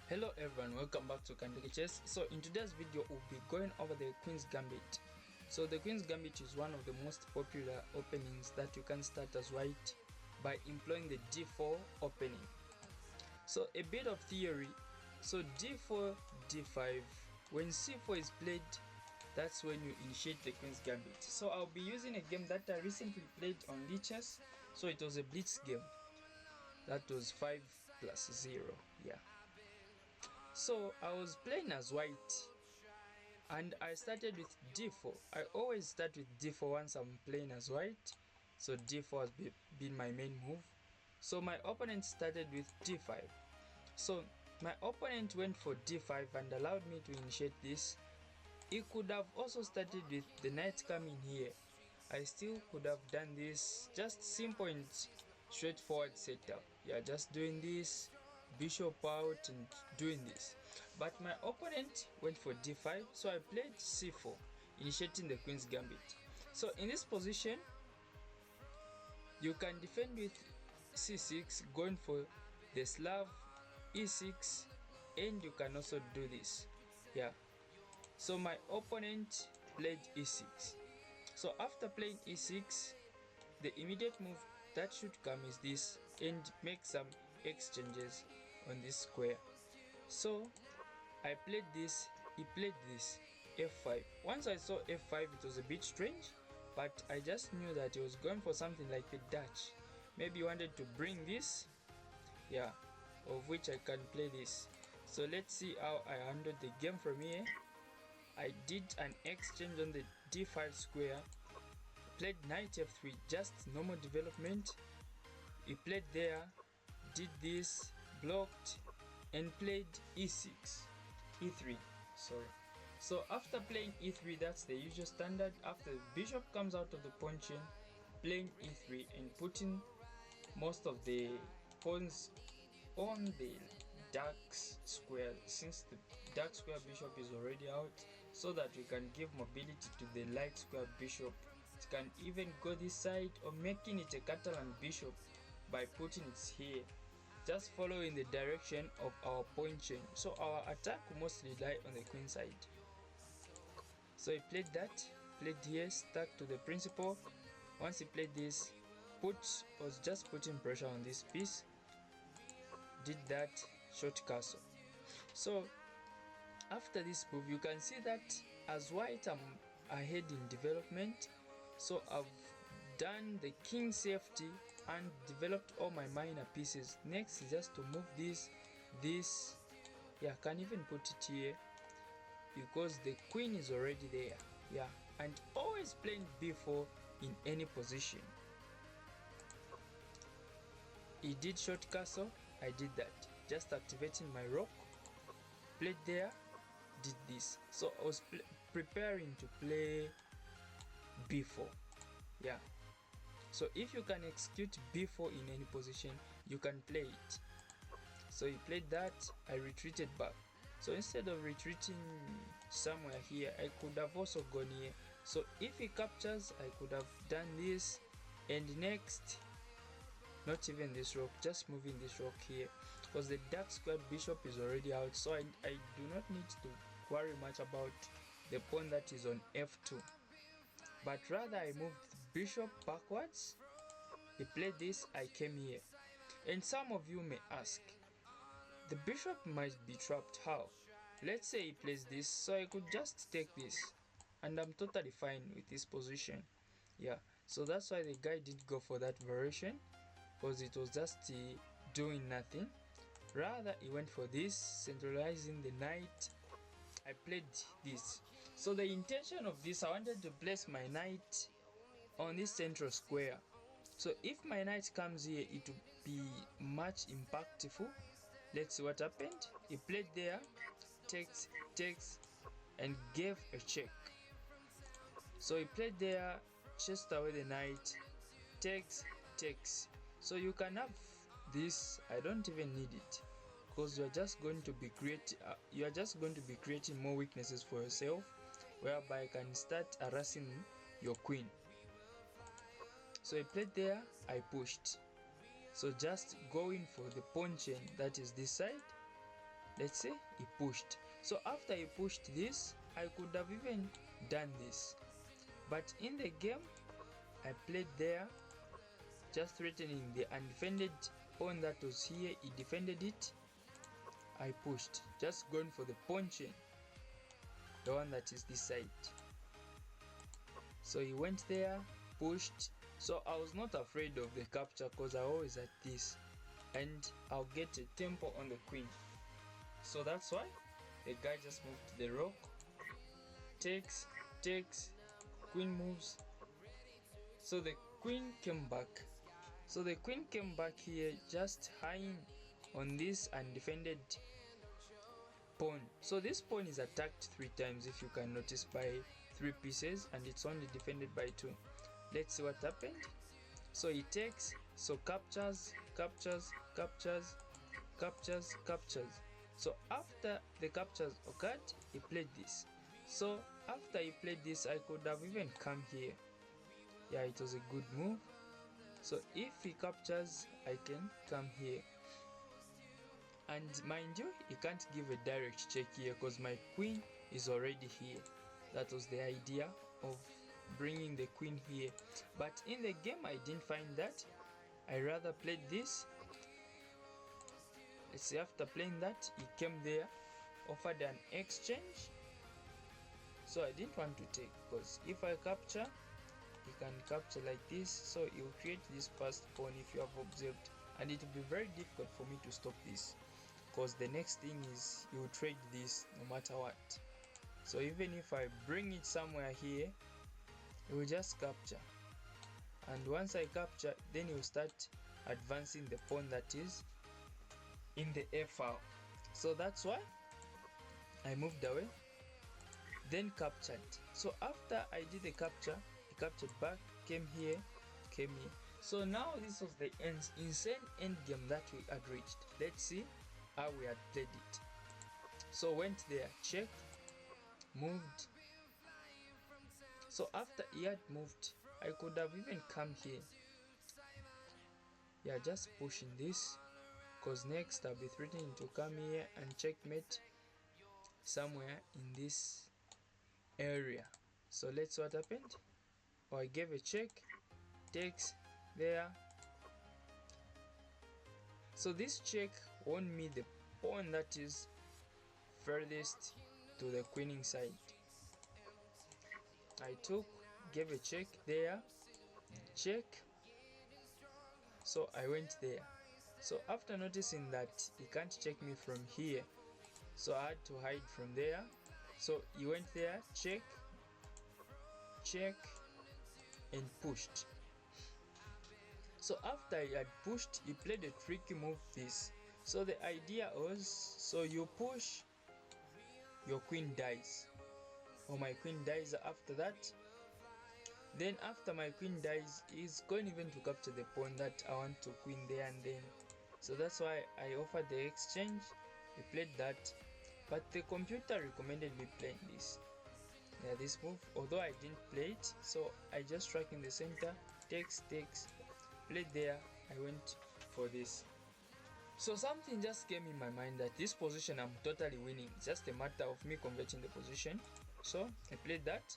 Hello everyone, welcome back to Kandeke Chess. So in today's video we'll be going over the Queen's Gambit. So the Queen's Gambit is one of the most popular openings that you can start as white by employing the d4 opening. So a bit of theory. So d4, d5, when c4 is played, that's when you initiate the Queen's Gambit. So I'll be using a game that I recently played on Lichess. So it was a blitz game. That was 5+0, yeah. So I was playing as white and I started with d4. I always start with d4 once I'm playing as white. So d4 has been my main move. So my opponent started with d5. So my opponent went for d5 and allowed me to initiate this. He could have also started with the knight coming here. I still could have done this, just simple and straightforward setup. Yeah, just doing this, bishop out and doing this. But my opponent went for d5, so I played c4, initiating the Queen's Gambit. So in this position, you can defend with c6, going for the Slav, e6, and you can also do this. Yeah. So my opponent played e6. So after playing e6, the immediate move that should come is this, and make some exchanges on this square. So I played this, he played this, f5. Once I saw f5, it was a bit strange, but I just knew that he was going for something like a Dutch. Maybe he wanted to bring this, yeah, of which I can play this. So let's see how I handled the game from here. I did an exchange on the d5 square, played knight f3, just normal development. He played there, did this, blocked, and played e6, e3, sorry. So after playing e3, that's the usual standard. After the bishop comes out of the pawn chain, playing e3 and putting most of the pawns on the dark square, since the dark square bishop is already out, so that we can give mobility to the light square bishop. It can even go this side, or making it a Catalan bishop by putting it here, just following the direction of our pawn chain. So our attack will mostly lie on the queen side. So he played that, played here, stuck to the principle. Once he played this, was just putting pressure on this piece, did that, short castle. So after this move, you can see that as white I'm ahead in development. So I've done the king safety and developed all my minor pieces. Next is just to move this, yeah, I can even put it here because the queen is already there. Yeah, and always playing b4 in any position. He did short castle, I did that, just activating my rook, played there, did this. So I was preparing to play b4. Yeah, so if you can execute b4 in any position, you can play it. So he played that, I retreated back. So instead of retreating somewhere here, I could have also gone here. So if he captures, I could have done this, and next, not even this rook, just moving this rook here, because the dark square bishop is already out. So I do not need to worry much about the pawn that is on f2, but rather I moved the bishop backwards. He played this, I came here. And some of you may ask, the bishop might be trapped. How? Let's say he plays this, so I could just take this and I'm totally fine with this position. Yeah, so that's why the guy didn't go for that variation, because it was just doing nothing. Rather, he went for this, centralizing the knight. I played this. So the intention of this, I wanted to place my knight on this central square. So if my knight comes here, it will be much impactful. Let's see what happened. He played there, takes, and gave a check. So he played there, chased away the knight, takes. So you can have this, I don't even need it, because you're just going to be creating more weaknesses for yourself, whereby you can start harassing your queen. So I played there, I pushed. So just going for the pawn chain, that is this side, let's say he pushed. So after he pushed this, I could have even done this, but in the game I played there, just threatening the undefended pawn that was here. He defended it, I pushed, just going for the pawn chain, the one that is this side. So he went there, pushed. So I was not afraid of the capture because I always had this, and I'll get a tempo on the queen. So that's why the guy just moved to the rook, takes, queen moves. So the queen came back. So the queen came back here, just hanging on this undefended pawn. So this pawn is attacked 3 times, if you can notice, by 3 pieces, and it's only defended by 2. Let's see what happened. So he takes, so captures. So after the captures occurred, he played this. So after he played this, I could have even come here. Yeah, it was a good move. So if he captures, I can come here. And mind you, he can't give a direct check here because my queen is already here. That was the idea of bringing the queen here. But in the game, I didn't find that. I rather played this. Let's see, after playing that, he came there, offered an exchange. So I didn't want to take, because if I capture, he can capture like this. So he will create this first pawn, if you have observed, and it will be very difficult for me to stop this, because the next thing is he will trade this no matter what. So even if I bring it somewhere here, he will just capture, and once I capture, then he will start advancing the pawn that is in the F file. So that's why I moved away, then captured. So after I did the capture, he captured back, came here, came here. So now this was the insane end game that we had reached. Let's see how we had played it. So went there, check, moved. So after he had moved, I could have even come here. Yeah, just pushing this, because next I'll be threatening to come here and checkmate somewhere in this area. So let's see what happened. Oh, I gave a check, takes there. So this check won me the pawn that is furthest to the queening side. I took, gave a check there, check. So I went there. So after noticing that he can't check me from here, so I had to hide from there. So he went there, check, and pushed. So after he had pushed, he played a tricky move, this. So the idea was, so you push, your queen dies, or my queen dies after that. Then after my queen dies, he's going even to capture the pawn that I want to queen there and then. So that's why I offered the exchange. He played that, but the computer recommended me playing this. Yeah, this move, although I didn't play it, so I just struck in the center, takes, played there, I went for this. So something just came in my mind that this position I'm totally winning. It's just a matter of me converting the position. So I played that,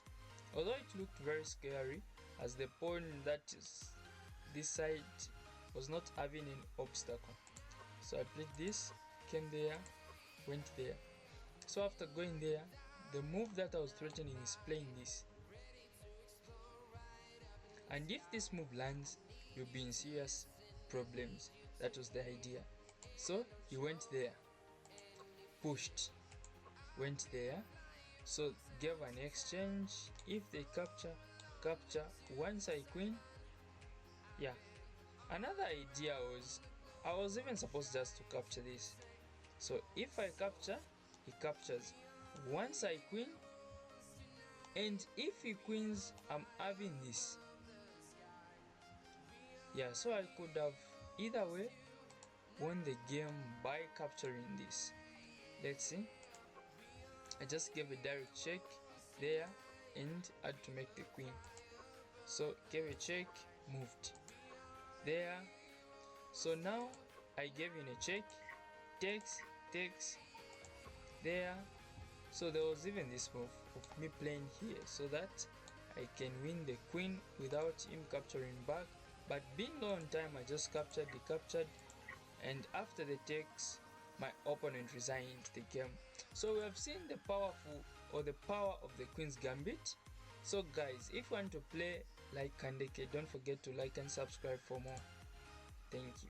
although it looked very scary, as the pawn that is this side was not having an obstacle. So I played this, came there, went there. So after going there, the move that I was threatening is playing this. And if this move lands, you'll be in serious problems. That was the idea. So he went there, pushed, went there. So gave an exchange. If they capture, once I queen. Yeah. Another idea was, I was even supposed just to capture this. So if I capture, he captures. Once I queen, and if he queens, I'm having this. Yeah, so I could have either way won the game by capturing this. Let's see. I just gave a direct check there and had to make the queen. So gave a check, moved there. So now I gave in a check, takes, there. So there was even this move of me playing here so that I can win the queen without him capturing back. But being low on time, I just captured the captured, and after the takes, my opponent resigned the game. So we have seen the power of the Queen's Gambit. So guys, if you want to play like Kandeke, don't forget to like and subscribe for more. Thank you.